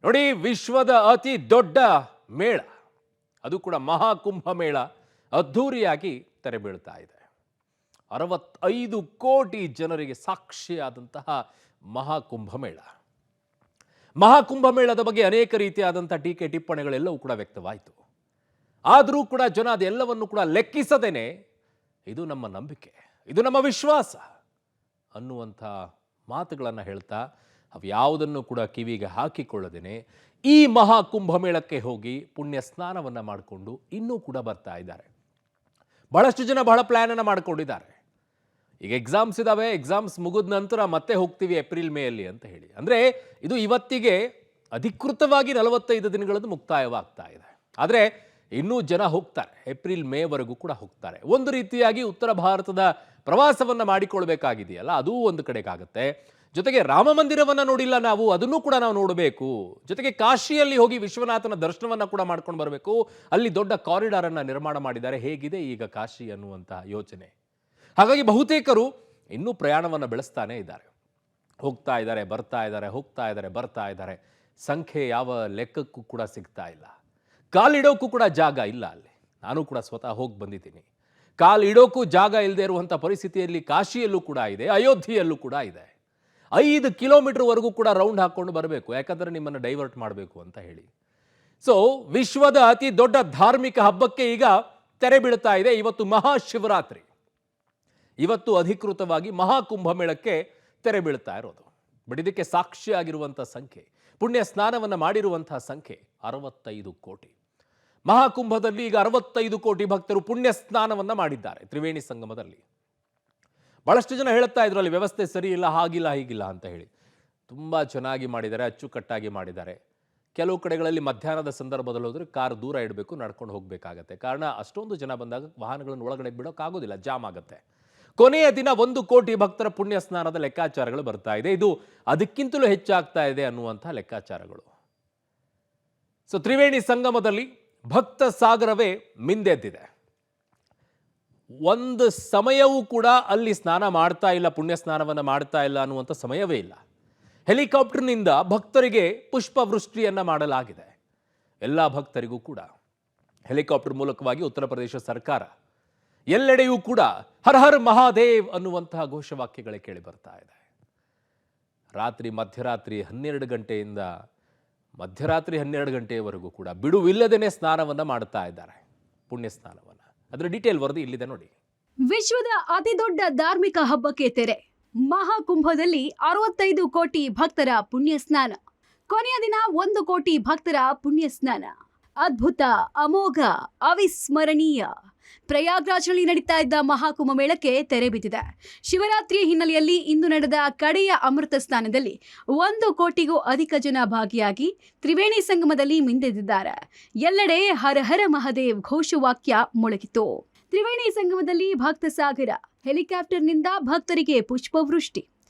ನೋಡಿ, ವಿಶ್ವದ ಅತಿ ದೊಡ್ಡ ಮೇಳ, ಅದು ಕೂಡ ಮಹಾಕುಂಭ ಮೇಳ ಅದ್ಧೂರಿಯಾಗಿ ತೆರೆ ಬೀಳ್ತಾ ಇದೆ. 65 ಕೋಟಿ ಜನರಿಗೆ ಸಾಕ್ಷಿಯಾದಂತಹ ಮಹಾಕುಂಭ ಮೇಳ. ಮಹಾಕುಂಭ ಮೇಳದ ಬಗ್ಗೆ ಅನೇಕ ರೀತಿಯಾದಂತಹ ಟೀಕೆ ಟಿಪ್ಪಣಿಗಳೆಲ್ಲವೂ ಕೂಡ ವ್ಯಕ್ತವಾಯಿತು. ಆದರೂ ಕೂಡ ಜನ ಅದೆಲ್ಲವನ್ನು ಕೂಡ ಲೆಕ್ಕಿಸದೇನೆ ಇದು ನಮ್ಮ ನಂಬಿಕೆ, ಇದು ನಮ್ಮ ವಿಶ್ವಾಸ ಅನ್ನುವಂಥ ಮಾತುಗಳನ್ನು ಹೇಳ್ತಾ ಅವ್ಯಾವುದನ್ನು ಕೂಡ ಕಿವಿಗೆ ಹಾಕಿಕೊಳ್ಳದೇನೆ ಈ ಮಹಾಕುಂಭ ಮೇಳಕ್ಕೆ ಹೋಗಿ ಪುಣ್ಯ ಸ್ನಾನವನ್ನು ಮಾಡಿಕೊಂಡು ಇನ್ನೂ ಕೂಡ ಬರ್ತಾ ಇದ್ದಾರೆ. ಬಹಳಷ್ಟು ಜನ ಬಹಳ ಪ್ಲ್ಯಾನನ್ನು ಮಾಡಿಕೊಂಡಿದ್ದಾರೆ. ಈಗ ಎಕ್ಸಾಮ್ಸ್ ಇದ್ದಾವೆ, ಎಕ್ಸಾಮ್ಸ್ ಮುಗಿದ ನಂತರ ಮತ್ತೆ ಹೋಗ್ತೀವಿ ಏಪ್ರಿಲ್ ಮೇಯಲ್ಲಿ ಅಂತ ಹೇಳಿ. ಅಂದರೆ ಇದು ಇವತ್ತಿಗೆ ಅಧಿಕೃತವಾಗಿ 45 ದಿನಗಳದ್ದು ಮುಕ್ತಾಯವಾಗ್ತಾ ಇದೆ. ಆದರೆ ಇನ್ನೂ ಜನ ಹೋಗ್ತಾರೆ, ಏಪ್ರಿಲ್ ಮೇವರೆಗೂ ಕೂಡ ಹೋಗ್ತಾರೆ. ಒಂದು ರೀತಿಯಾಗಿ ಉತ್ತರ ಭಾರತದ ಪ್ರವಾಸವನ್ನು ಮಾಡಿಕೊಳ್ಬೇಕಾಗಿದೆಯಲ್ಲ, ಅದೂ ಒಂದು ಕಡೆಗಾಗುತ್ತೆ. ಜೊತೆಗೆ ರಾಮ ಮಂದಿರವನ್ನು ನೋಡಿಲ್ಲ ನಾವು, ಅದನ್ನು ಕೂಡ ನಾವು ನೋಡಬೇಕು. ಜೊತೆಗೆ ಕಾಶಿಯಲ್ಲಿ ಹೋಗಿ ವಿಶ್ವನಾಥನ ದರ್ಶನವನ್ನು ಕೂಡ ಮಾಡ್ಕೊಂಡು ಬರಬೇಕು. ಅಲ್ಲಿ ದೊಡ್ಡ ಕಾರಿಡಾರ್ ಅನ್ನು ನಿರ್ಮಾಣ ಮಾಡಿದ್ದಾರೆ. ಹೇಗಿದೆ ಈಗ ಕಾಶಿ ಅನ್ನುವಂತಹ ಯೋಚನೆ. ಹಾಗಾಗಿ ಬಹುತೇಕರು ಇನ್ನೂ ಪ್ರಯಾಣವನ್ನು ಬೆಳೆಸ್ತಾನೆ ಇದ್ದಾರೆ. ಹೋಗ್ತಾ ಇದ್ದಾರೆ, ಬರ್ತಾ ಇದ್ದಾರೆ, ಹೋಗ್ತಾ ಇದ್ದಾರೆ, ಬರ್ತಾ ಇದ್ದಾರೆ. ಸಂಖ್ಯೆ ಯಾವ ಲೆಕ್ಕಕ್ಕೂ ಕೂಡ ಸಿಗ್ತಾ ಇಲ್ಲ. ಕಾಲಿಡೋಕ್ಕೂ ಕೂಡ ಜಾಗ ಇಲ್ಲ ಅಲ್ಲಿ. ನಾನು ಕೂಡ ಸ್ವತಃ ಹೋಗಿ ಬಂದಿದ್ದೀನಿ. ಕಾಲಿಡೋಕ್ಕೂ ಜಾಗ ಇಲ್ಲದೆ ಇರುವಂಥ ಪರಿಸ್ಥಿತಿಯಲ್ಲಿ ಕಾಶಿಯಲ್ಲೂ ಕೂಡ ಇದೆ, ಅಯೋಧ್ಯೆಯಲ್ಲೂ ಕೂಡ ಇದೆ. 5 ಕಿಲೋಮೀಟರ್ವರೆಗೂ ಕೂಡ ರೌಂಡ್ ಹಾಕ್ಕೊಂಡು ಬರಬೇಕು, ಯಾಕಂದರೆ ನಿಮ್ಮನ್ನು ಡೈವರ್ಟ್ ಮಾಡಬೇಕು ಅಂತ ಹೇಳಿ. ಸೊ ವಿಶ್ವದ ಅತಿ ದೊಡ್ಡ ಧಾರ್ಮಿಕ ಹಬ್ಬಕ್ಕೆ ಈಗ ತೆರೆ ಬೀಳ್ತಾ ಇದೆ. ಇವತ್ತು ಮಹಾಶಿವರಾತ್ರಿ, ಇವತ್ತು ಅಧಿಕೃತವಾಗಿ ಮಹಾಕುಂಭ ಮೇಳಕ್ಕೆ ತೆರೆ ಬೀಳ್ತಾ ಇರೋದು. ಬಟ್ ಇದಕ್ಕೆ ಸಾಕ್ಷಿಯಾಗಿರುವಂಥ ಸಂಖ್ಯೆ, ಪುಣ್ಯ ಸ್ನಾನವನ್ನು ಮಾಡಿರುವಂತಹ ಸಂಖ್ಯೆ 65 ಕೋಟಿ. ಮಹಾಕುಂಭದಲ್ಲಿ ಈಗ 65 ಕೋಟಿ ಭಕ್ತರು ಪುಣ್ಯ ಸ್ನಾನವನ್ನು ಮಾಡಿದ್ದಾರೆ ತ್ರಿವೇಣಿ ಸಂಗಮದಲ್ಲಿ. ಬಹಳಷ್ಟು ಜನ ಹೇಳ್ತಾ ಇದ್ರು ಅಲ್ಲಿ ವ್ಯವಸ್ಥೆ ಸರಿ ಇಲ್ಲ, ಹಾಗಿಲ್ಲ, ಹೀಗಿಲ್ಲ ಅಂತ ಹೇಳಿ. ತುಂಬ ಚೆನ್ನಾಗಿ ಮಾಡಿದ್ದಾರೆ, ಅಚ್ಚುಕಟ್ಟಾಗಿ ಮಾಡಿದ್ದಾರೆ. ಕೆಲವು ಕಡೆಗಳಲ್ಲಿ ಮಧ್ಯಾಹ್ನದ ಸಂದರ್ಭದಲ್ಲಿ ಹೋದರೆ ಕಾರ್ ದೂರ ಇಡಬೇಕು, ನಡ್ಕೊಂಡು ಹೋಗಬೇಕಾಗತ್ತೆ. ಕಾರಣ ಅಷ್ಟೊಂದು ಜನ ಬಂದಾಗ ವಾಹನಗಳನ್ನು ಒಳಗಡೆ ಬಿಡೋಕ್ಕಾಗೋದಿಲ್ಲ, ಜಾಮ್ ಆಗುತ್ತೆ. ಕೊನೆಯ ದಿನ 1 ಕೋಟಿ ಭಕ್ತರ ಪುಣ್ಯ ಸ್ನಾನದ ಲೆಕ್ಕಾಚಾರಗಳು ಬರ್ತಾ ಇದೆ. ಇದು ಅದಕ್ಕಿಂತಲೂ ಹೆಚ್ಚಾಗ್ತಾ ಇದೆ ಅನ್ನುವಂಥ ಲೆಕ್ಕಾಚಾರಗಳು. ಸೊ ತ್ರಿವೇಣಿ ಸಂಗಮದಲ್ಲಿ ಭಕ್ತ ಸಾಗರವೇ ಮಿಂದೆದ್ದಿದೆ. ಒಂದು ಸಮಯವೂ ಕೂಡ ಅಲ್ಲಿ ಸ್ನಾನ ಮಾಡ್ತಾ ಇಲ್ಲ, ಪುಣ್ಯ ಸ್ನಾನವನ್ನು ಮಾಡ್ತಾ ಇಲ್ಲ ಅನ್ನುವಂಥ ಸಮಯವೇ ಇಲ್ಲ. ಹೆಲಿಕಾಪ್ಟರ್ನಿಂದ ಭಕ್ತರಿಗೆ ಪುಷ್ಪವೃಷ್ಟಿಯನ್ನು ಮಾಡಲಾಗಿದೆ. ಎಲ್ಲ ಭಕ್ತರಿಗೂ ಕೂಡ ಹೆಲಿಕಾಪ್ಟರ್ ಮೂಲಕವಾಗಿ ಉತ್ತರ ಪ್ರದೇಶ ಸರ್ಕಾರ ಎಲ್ಲೆಡೆಯೂ ಕೂಡ ಹರ ಹರ್ ಮಹಾದೇವ್ ಅನ್ನುವಂತಹ ಘೋಷವಾಕ್ಯಗಳೇ ಕೇಳಿ ಬರ್ತಾ ಇದೆ. ಮಧ್ಯರಾತ್ರಿ 12 ಗಂಟೆಯಿಂದ ಮಧ್ಯರಾತ್ರಿ 12 ಗಂಟೆಯವರೆಗೂ ಕೂಡ ಬಿಡುವಿಲ್ಲದೇನೆ ಸ್ನಾನವನ್ನು ಮಾಡ್ತಾ ಇದ್ದಾರೆ, ಪುಣ್ಯ ಸ್ನಾನವನ್ನು. ಅದರ ಡೀಟೇಲ್ ವರದಿ ಇಲ್ಲಿದೆ ನೋಡಿ. ವಿಶ್ವದ ಅತಿ ದೊಡ್ಡ ಧಾರ್ಮಿಕ ಹಬ್ಬಕ್ಕೆ ತೆರೆ. ಮಹಾಕುಂಭದಲ್ಲಿ 65 ಕೋಟಿ ಭಕ್ತರ ಪುಣ್ಯ ಸ್ನಾನ. ಕೊನೆಯ ದಿನ 1 ಕೋಟಿ ಭಕ್ತರ ಪುಣ್ಯ ಸ್ನಾನ. ಅದ್ಭುತ, ಅಮೋಘ, ಅವಿಸ್ಮರಣೀಯ. ಪ್ರಯಾಗ್ರಾಜ್ನಲ್ಲಿ ನಡೀತಾ ಇದ್ದ ಮಹಾಕುಂಭ ಮೇಳಕ್ಕೆ ತೆರೆ ಬಿದ್ದಿದೆ. ಶಿವರಾತ್ರಿಯ ಹಿನ್ನೆಲೆಯಲ್ಲಿ ಇಂದು ನಡೆದ ಕಡೆಯ ಅಮೃತ ಸ್ನಾನದಲ್ಲಿ 1 ಕೋಟಿಗೂ ಅಧಿಕ ಜನ ಭಾಗಿಯಾಗಿ ತ್ರಿವೇಣಿ ಸಂಗಮದಲ್ಲಿ ಮಿಂದೆದ್ದಿದ್ದಾರೆ. ಎಲ್ಲೆಡೆ ಹರ ಹರ ಮಹಾದೇವ್ ಘೋಷವಾಕ್ಯ ಮೊಳಗಿತು. ತ್ರಿವೇಣಿ ಸಂಗಮದಲ್ಲಿ ಭಕ್ತ ಸಾಗರ. ಹೆಲಿಕಾಪ್ಟರ್ನಿಂದ ಭಕ್ತರಿಗೆ ಪುಷ್ಪವೃಷ್ಟಿ.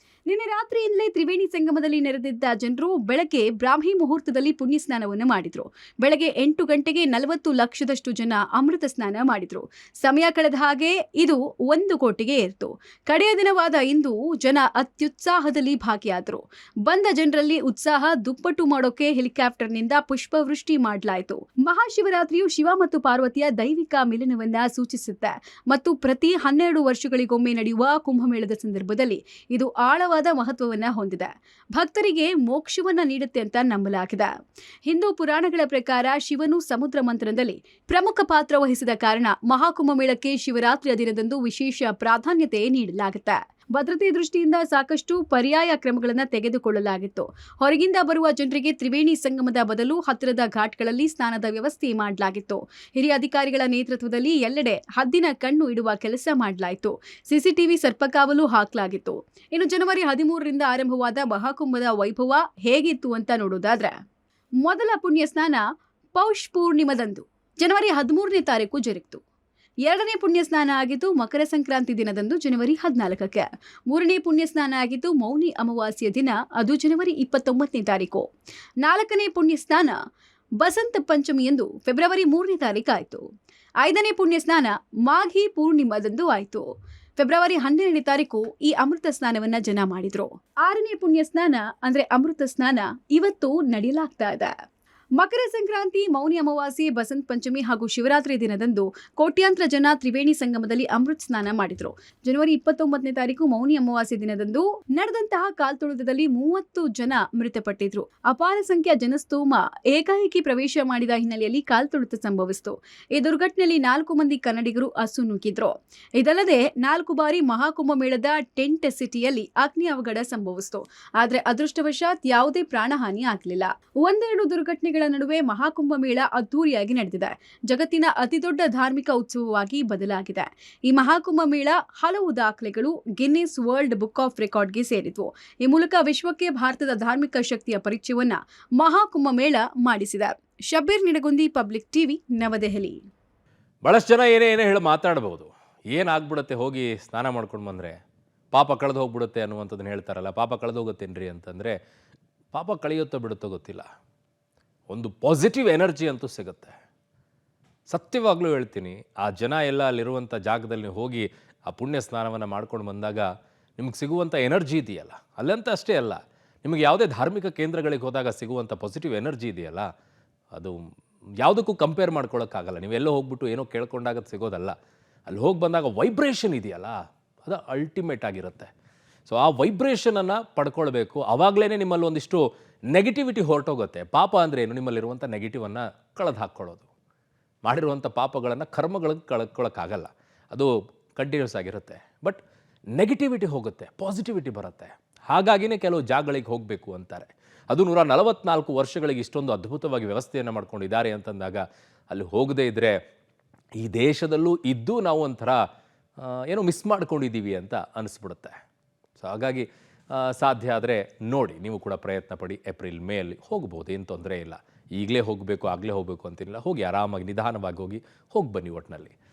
ನಿನ್ನೆ ರಾತ್ರಿಯಿಂದಲೇ ತ್ರಿವೇಣಿ ಸಂಗಮದಲ್ಲಿ ನೆರೆದಿದ್ದ ಜನರು ಬೆಳಗ್ಗೆ ಬ್ರಾಹ್ಮಿ ಮುಹೂರ್ತದಲ್ಲಿ ಪುಣ್ಯ ಸ್ನಾನವನ್ನು ಮಾಡಿದ್ರು. ಬೆಳಗ್ಗೆ 8 ಗಂಟೆಗೆ 40 ಲಕ್ಷದಷ್ಟು ಜನ ಅಮೃತ ಸ್ನಾನ ಮಾಡಿದ್ರು. ಸಮಯ ಕಳೆದ ಹಾಗೆ ಇದು 1 ಕೋಟಿಗೆ ಏರ್ತು. ಕಡೆಯ ದಿನವಾದ ಇಂದು ಜನ ಅತ್ಯುತ್ಸಾಹದಲ್ಲಿ ಭಾಗಿಯಾದರು. ಬಂದ ಜನರಲ್ಲಿ ಉತ್ಸಾಹ ದುಪ್ಪಟ್ಟು ಮಾಡೋಕೆ ಹೆಲಿಕಾಪ್ಟರ್ನಿಂದ ಪುಷ್ಪವೃಷ್ಟಿ ಮಾಡಲಾಯಿತು. ಮಹಾಶಿವರಾತ್ರಿಯು ಶಿವ ಮತ್ತು ಪಾರ್ವತಿಯ ದೈವಿಕ ಮಿಲನವನ್ನ ಸೂಚಿಸುತ್ತೆ ಮತ್ತು ಪ್ರತಿ 12 ವರ್ಷಗಳಿಗೊಮ್ಮೆ ನಡೆಯುವ ಕುಂಭಮೇಳದ ಸಂದರ್ಭದಲ್ಲಿ ಇದು ಆಳವಾದ ಮಹತ್ವವನ್ನ ಹೊಂದಿದೆ. ಭಕ್ತರಿಗೆ ಮೋಕ್ಷವನ್ನ ನೀಡುತ್ತೆ ಅಂತ ನಂಬಲಾಗಿದೆ. ಹಿಂದೂ ಪುರಾಣಗಳ ಪ್ರಕಾರ ಶಿವನು ಸಮುದ್ರ ಮಂಥನದಲ್ಲಿ ಪ್ರಮುಖ ಪಾತ್ರ ವಹಿಸಿದ ಕಾರಣ ಮಹಾಕುಂಭ ಮೇಳಕ್ಕೆ ಶಿವರಾತ್ರಿಯ ದಿನದಂದು ವಿಶೇಷ ಪ್ರಾಧಾನ್ಯತೆ ನೀಡಲಾಗುತ್ತೆ. ಭದ್ರತೆ ದೃಷ್ಟಿಯಿಂದ ಸಾಕಷ್ಟು ಪರ್ಯಾಯ ಕ್ರಮಗಳನ್ನು ತೆಗೆದುಕೊಳ್ಳಲಾಗಿತ್ತು. ಹೊರಗಿಂದ ಬರುವ ಜನರಿಗೆ ತ್ರಿವೇಣಿ ಸಂಗಮದ ಬದಲು ಹತ್ತಿರದ ಘಾಟ್ಗಳಲ್ಲಿ ಸ್ನಾನದ ವ್ಯವಸ್ಥೆ ಮಾಡಲಾಗಿತ್ತು. ಹಿರಿಯ ಅಧಿಕಾರಿಗಳ ನೇತೃತ್ವದಲ್ಲಿ ಎಲ್ಲೆಡೆ ಹದ್ದಿನ ಕಣ್ಣು ಇಡುವ ಕೆಲಸ ಮಾಡಲಾಯಿತು. ಸಿಸಿಟಿವಿ ಸರ್ಪಕಾವಲು ಹಾಕಲಾಗಿತ್ತು. ಇನ್ನು ಜನವರಿ 13ರಿಂದ ಆರಂಭವಾದ ಮಹಾಕುಂಭದ ವೈಭವ ಹೇಗಿತ್ತು ಅಂತ ನೋಡೋದಾದ್ರೆ, ಮೊದಲ ಪುಣ್ಯ ಸ್ನಾನ ಪೌಷ್ ಪೂರ್ಣಿಮದಂದು ಜನವರಿ 13ನೇ ತಾರೀಕು ಜರುಗಿತು. 2ನೇ ಪುಣ್ಯ ಸ್ನಾನ ಆಗಿದ್ದು ಮಕರ ಸಂಕ್ರಾಂತಿ ದಿನದಂದು ಜನವರಿ 14ಕ್ಕೆ. 3ನೇ ಪುಣ್ಯ ಸ್ನಾನ ಆಗಿದ್ದು ಮೌನಿ ಅಮಾವಾಸ್ಯ ದಿನ, ಅದು ಜನವರಿ 29ನೇ ತಾರೀಕು. 4ನೇ ಪುಣ್ಯ ಸ್ನಾನ ಬಸಂತ ಪಂಚಮಿಯಂದು ಫೆಬ್ರವರಿ 3ನೇ ತಾರೀಕು ಆಯಿತು. 5ನೇ ಪುಣ್ಯ ಸ್ನಾನ ಮಾಘಿ ಪೂರ್ಣಿಮಾದಂದು ಆಯಿತು. ಫೆಬ್ರವರಿ 12ನೇ ತಾರೀಕು ಈ ಅಮೃತ ಸ್ನಾನವನ್ನ ಜನ ಮಾಡಿದ್ರು. 6ನೇ ಪುಣ್ಯ ಸ್ನಾನ ಅಂದ್ರೆ ಅಮೃತ ಸ್ನಾನ ಇವತ್ತು ನಡೆಯಲಾಗ್ತಾ ಇದೆ. ಮಕರ ಸಂಕ್ರಾಂತಿ, ಮೌನಿ ಅಮಾವಾಸ್ಯೆ, ಬಸಂತ ಪಂಚಮಿ ಹಾಗೂ ಶಿವರಾತ್ರಿ ದಿನದಂದು ಕೋಟ್ಯಾಂತರ ಜನ ತ್ರಿವೇಣಿ ಸಂಗಮದಲ್ಲಿ ಅಮೃತ ಸ್ನಾನ ಮಾಡಿದ್ರು. ಜನವರಿ 29ನೇ ತಾರೀಕು ಮೌನಿ ಅಮಾವಾಸ್ಯೆ ದಿನದಂದು ನಡೆದಂತಹ ಕಾಲ್ತುಳಿತದಲ್ಲಿ 30 ಜನ ಮೃತಪಟ್ಟಿದ್ರು. ಅಪಾರ ಸಂಖ್ಯೆಯ ಜನಸ್ತೋಮ ಏಕಾಏಕಿ ಪ್ರವೇಶ ಮಾಡಿದ ಹಿನ್ನೆಲೆಯಲ್ಲಿ ಕಾಲ್ತುಳಿತ ಸಂಭವಿಸಿತು. ಈ ದುರ್ಘಟನೆಯಲ್ಲಿ 4 ಮಂದಿ ಕನ್ನಡಿಗರು ಅಸುನೂಗಿದ್ರು. ಇದಲ್ಲದೆ 4 ಬಾರಿ ಮಹಾಕುಂಭಮೇಳದ ಟೆಂಟ್ ಸಿಟಿಯಲ್ಲಿ ಅಗ್ನಿ ಅವಘಡ ಸಂಭವಿಸಿತು. ಆದರೆ ಅದೃಷ್ಟವಶಾತ್ ಯಾವುದೇ ಪ್ರಾಣಹಾನಿ ಆಗಲಿಲ್ಲ. ಒಂದೆರಡು ದುರ್ಘಟನೆಗಳ ನಡುವೆ ಮಹಾಕುಂಭಮೇಳ ಅದ್ದೂರಿಯಾಗಿ ನಡೆದಿದೆ. ಜಗತ್ತಿನ ಅತಿದೊಡ್ಡ ಧಾರ್ಮಿಕ ಉತ್ಸವವಾಗಿ ಬದಲಾಗಿದೆ. ಈ ಮಹಾಕುಂಭಮೇಳ ಹಲವು ದಾಖಲೆಗಳು ಗಿನ್ನಿಸ್ ವರ್ಲ್ಡ್ ಬುಕ್ ಆಫ್ ರೆಕಾರ್ಡ್ಗೆ ಸೇರಿದ್ವು. ಈ ಮೂಲಕ ವಿಶ್ವಕ್ಕೆ ಭಾರತದ ಧಾರ್ಮಿಕ ಶಕ್ತಿಯ ಪರಿಚಯವನ್ನ ಮಹಾಕುಂಭಮೇಳ ಮಾಡಿಸಿದೆ. ಶಬ್ಬೀರ್ ನಿಡಗುಂದಿ, ಪಬ್ಲಿಕ್ ಟಿವಿ, ನವದೆಹಲಿ. ಭಾಳಷ್ಟು ಜನ ಏನೇ ಹೇಳಿ ಮಾತಾಡ್ಬೋದು. ಏನಾಗ್ಬಿಡುತ್ತೆ ಹೋಗಿ ಸ್ನಾನ ಮಾಡ್ಕೊಂಡು ಬಂದರೆ, ಪಾಪ ಕಳೆದು ಹೋಗ್ಬಿಡುತ್ತೆ ಅನ್ನುವಂಥದ್ದನ್ನು ಹೇಳ್ತಾರಲ್ಲ. ಪಾಪ ಕಳೆದು ಹೋಗುತ್ತೇನ್ರಿ ಅಂತಂದರೆ ಪಾಪ ಕಳೆಯುತ್ತೋ ಬಿಡುತ್ತೋ ಗೊತ್ತಿಲ್ಲ, ಒಂದು ಪಾಸಿಟಿವ್ ಎನರ್ಜಿ ಅಂತೂ ಸಿಗುತ್ತೆ. ಸತ್ಯವಾಗ್ಲೂ ಹೇಳ್ತೀನಿ, ಆ ಜನ ಎಲ್ಲ ಅಲ್ಲಿರುವಂಥ ಜಾಗದಲ್ಲಿ ಹೋಗಿ ಆ ಪುಣ್ಯ ಸ್ನಾನವನ್ನು ಮಾಡ್ಕೊಂಡು ಬಂದಾಗ ನಿಮ್ಗೆ ಸಿಗುವಂಥ ಎನರ್ಜಿ ಇದೆಯಲ್ಲ, ಅಲ್ಲಂತ ಅಷ್ಟೇ ಅಲ್ಲ, ನಿಮಗೆ ಯಾವುದೇ ಧಾರ್ಮಿಕ ಕೇಂದ್ರಗಳಿಗೆ ಹೋದಾಗ ಸಿಗುವಂಥ ಪಾಸಿಟಿವ್ ಎನರ್ಜಿ ಇದೆಯಲ್ಲ, ಅದು ಯಾವುದಕ್ಕೂ ಕಂಪೇರ್ ಮಾಡ್ಕೊಳ್ಳೋಕ್ಕಾಗಲ್ಲ. ನೀವೆಲ್ಲೋ ಹೋಗ್ಬಿಟ್ಟು ಏನೋ ಕೇಳ್ಕೊಂಡಾಗ ಸಿಗೋದಲ್ಲ. ಅಲ್ಲಿ ಹೋಗಿ ಬಂದಾಗ ವೈಬ್ರೇಷನ್ ಇದೆಯಲ್ಲ, ಅದು ಅಲ್ಟಿಮೇಟ್ ಆಗಿರುತ್ತೆ. ಸೊ ಆ ವೈಬ್ರೇಷನನ್ನು ಪಡ್ಕೊಳ್ಬೇಕು. ಆವಾಗಲೇ ನಿಮ್ಮಲ್ಲಿ ಒಂದಿಷ್ಟು ನೆಗೆಟಿವಿಟಿ ಹೊರಟೋಗುತ್ತೆ. ಪಾಪ ಅಂದರೆ ಏನು? ನಿಮ್ಮಲ್ಲಿರುವಂಥ ನೆಗೆಟಿವನ್ನು ಕಳೆದು ಹಾಕ್ಕೊಳ್ಳೋದು. ಮಾಡಿರುವಂಥ ಪಾಪಗಳನ್ನು ಕರ್ಮಗಳಿಗೆ ಕಳ್ಕೊಳ್ಳೋಕ್ಕಾಗಲ್ಲ, ಅದು ಕಂಟಿನ್ಯೂಸ್ ಆಗಿರುತ್ತೆ. ಬಟ್ ನೆಗೆಟಿವಿಟಿ ಹೋಗುತ್ತೆ, ಪಾಸಿಟಿವಿಟಿ ಬರುತ್ತೆ. ಹಾಗಾಗಿನೇ ಕೆಲವು ಜಾಗಗಳಿಗೆ ಹೋಗಬೇಕು ಅಂತಾರೆ. ಅದು 144 ವರ್ಷಗಳಿಗೆ ಇಷ್ಟೊಂದು ಅದ್ಭುತವಾಗಿ ವ್ಯವಸ್ಥೆಯನ್ನು ಮಾಡ್ಕೊಂಡಿದ್ದಾರೆ ಅಂತಂದಾಗ ಅಲ್ಲಿ ಹೋಗದೇ ಇದ್ದರೆ ಈ ದೇಶದಲ್ಲೂ ಇದ್ದು ನಾವು ಒಂಥರ ಏನೋ ಮಿಸ್ ಮಾಡ್ಕೊಂಡಿದ್ದೀವಿ ಅಂತ ಅನಿಸ್ಬಿಡುತ್ತೆ. ಸೊ ಹಾಗಾಗಿ ಸಾಧ್ಯ ಆದರೆ ನೋಡಿ, ನೀವು ಕೂಡ ಪ್ರಯತ್ನ ಪಡಿ. ಏಪ್ರಿಲ್ ಮೇಯಲ್ಲಿ ಹೋಗ್ಬೋದು, ಏನು ತೊಂದರೆ ಇಲ್ಲ. ಈಗಲೇ ಹೋಗಬೇಕು ಆಗಲೇ ಹೋಗಬೇಕು ಅಂತಿಲ್ಲ. ಹೋಗಿ ಆರಾಮಾಗಿ ನಿಧಾನವಾಗಿ ಹೋಗಿ ಬನ್ನಿ ಒಟ್ಟಿನಲ್ಲಿ.